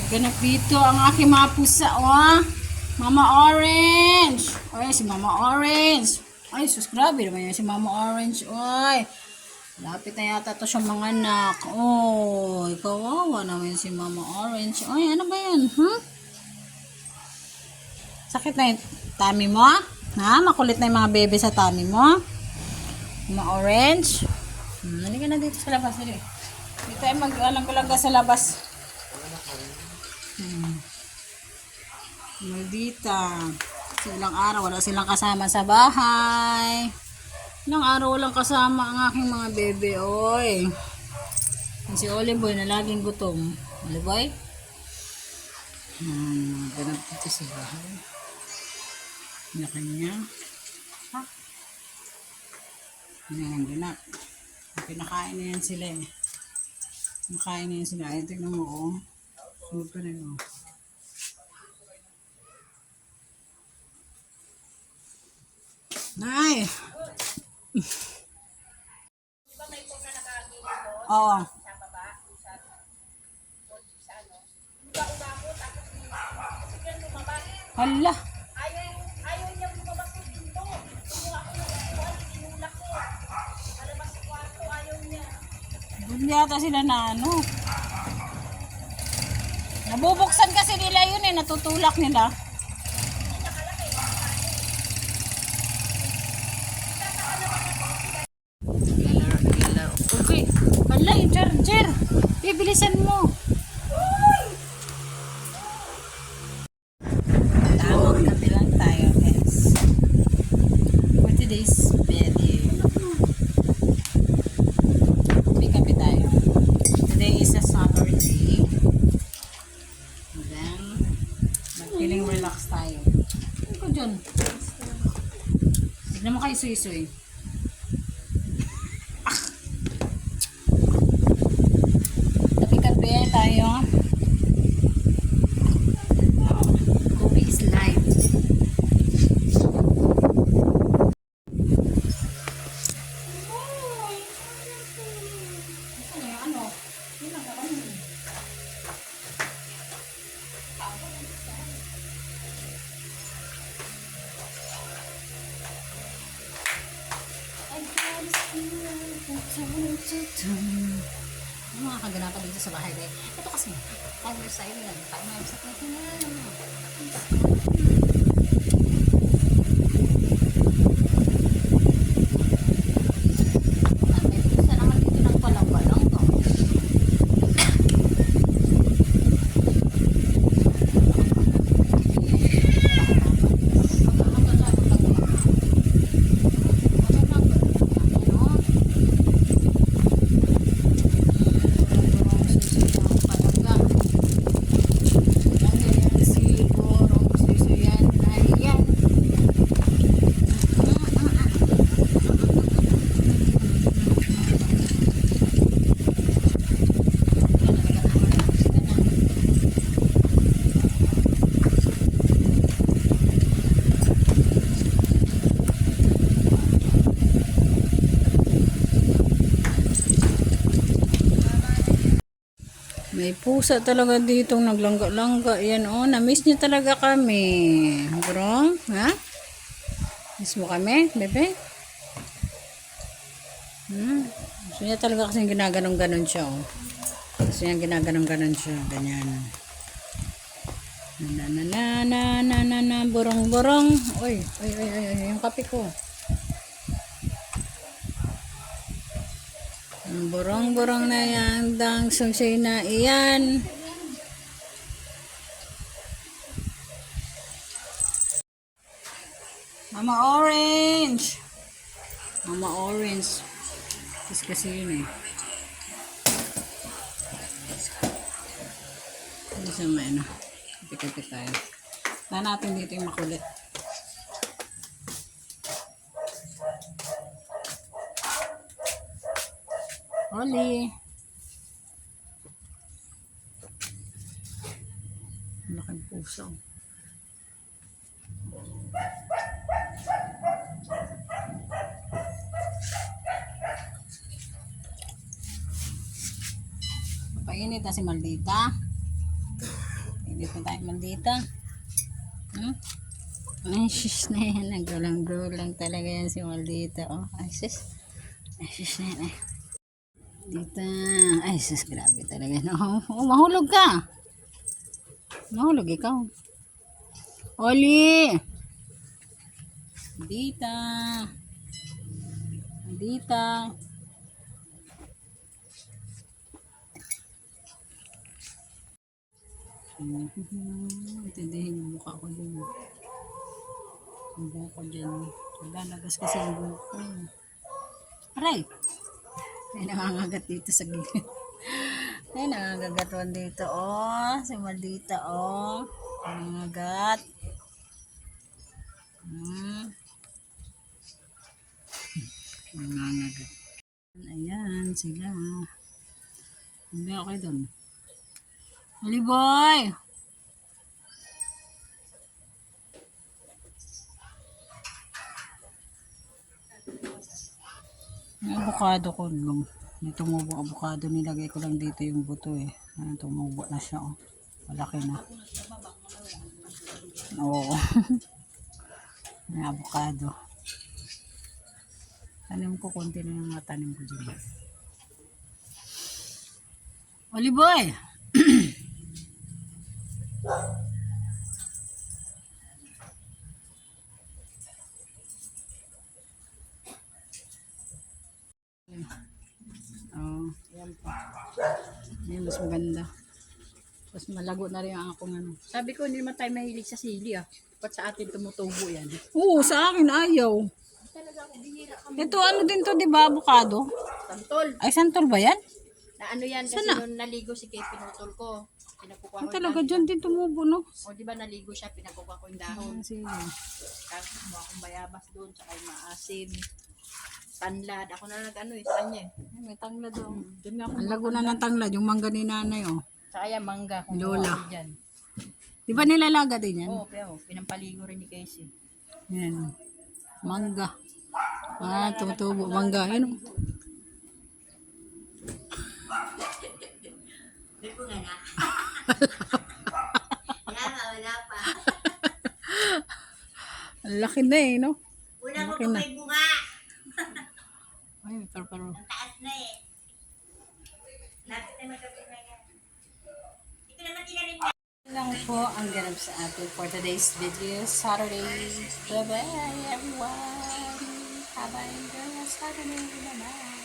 Ganap dito ang aking mga pusa, oh. Mama Orange. Ay, si Mama Orange. Ay, sus, grabe naman yan si Mama Orange. Ay, lapit na yata to siyang mga anak. Oh, kawawa naman si Mama Orange. Ay, ano ba yan? Sakit na yung tummy mo? Ha? Makulit na yung mga bebe sa tummy mo? Mama Orange. Halika na dito sa labas. Dito tayo mag-alang-galaga sa labas. Maldita. Kasi ilang araw wala silang kasama sa bahay. Ilang araw walang kasama ang aking mga bebe. Oy. Si Oliboy na laging gutom. Oliboy? Ganap dito sa bahay. Na kanya. Ha? Yan, ganap. Pinakain na yan sila eh. Nakain na yan sila. Ay, tignan mo oh. Sunod pa rin oh. Nay! Oo. Hala. Ayaw niya bumabas ng pinto. Kumuha ko ng upuan, tinulak ko. Palabas sa kwarto, ayaw niya. Doon yata sila na ano. Nabubuksan kasi nila yun eh. Natutulak nila. Okay. Hala, yung charger. Bibilisan mo. Tamang kape lang tayo, guys. For today's video. May kape tayo. Today is a Saturday. And then, feeling relax tayo. Ano ko dyan? Tignan mo kayo suy-suy. Kape tayo. Coffee is life. Mga kaganapan dito sa bahay dahil ito kasi timer sa inyo yan, timer sa May pusa talaga ditong naglangga-langga. Yan oh, na-miss niya talaga kami. Bro, ha? Miss mo kami, bebe? Gusto niya talaga kasi ginaganong-ganon siya oh. Gusto niya ginaganong-ganon siya. Ganyan. Na, borong-borong. Oy, yung kape ko. Ang borong-borong na yan, dang sungsay na iyan. Mama Orange! Mama Orange. Kasi yun eh. Hindi siya may ano. Kapit-kapit tayo. Tahan natin dito yung makulit. Oli. Malaking puso. Papainit na si Maldita. Dito tayo maldita. Hmm? Ay, sis na yan. Naggulang-gulang talaga yan si Maldita. Oh, ay, sis. Ay, sis na yan. Ay. Dito. Ay, sis. Grabe talaga. No? Oh, mahulog ka. Mahulog ikaw. Oli! Dita. Dita. Intindihin yung mukha ko dun. Yung buhok ko dyan. Nagalagas kasi yung buhok ko. Aray! Ay, nangangagat dito sa gilid. Ay, nangangagatuan dito, oh. Si Maldita, oh. Nangangagat. Nangangagat. Ayan, sila. Hindi ako doon. Ali boy! Yung avocado ko, may tumubo avocado, nilagay ko lang dito yung buto eh. Ayan, tumubo na siya, oh. Malaki na. Oo. May avocado. Tanim ko, konti na yung mga tanim ko dyan. Ali boy! Oh, yan pa. Yan, mas maganda. Mas malago na rin ang akong ano. Sabi ko, hindi naman tayo mahilig sa sili ah. Ba't sa atin tumutubo yan? Oo, sa akin ayaw. Talaga, bihira kami. Ito ano din to, di ba, avocado? Santol. Ay, santol ba yan? Na ano yan, kasi Sana? nung naligo si Kay, pinutol ko. Pinakukuha Ay, ko talaga yung dyan din tumubo, no? O di ba naligo siya, pinakukuha ko yung dahon. Sige. Tapos kumuha akong bayabas doon, tsaka yung maasim. Tanlad. Ako na nag-ano eh, sa kanya eh. Ay, may tanglad doon. Doon nga ako. Ang lago na ng tanglad, yung mangga ni nanay, oh. Tsaka yan, mangga. Kung Lola. buwan dyan. Di ba nilalaga din yan? Oo, pero pinampaligo rin ni Casey. Yan. Mangga. Ah, tumutubo. Mangga. Yan, oh. Wala pa. Ang laki na eh, no? Una mo Laki pa na. may bunga. Ay, may parparo. Ang taas na eh. Lapit na magkabit na yan. Ito naman tinanim na. Lang po ang ganap sa atin for today's video, Saturday. Bye-bye, everyone. Have a good Saturday. Bye-bye.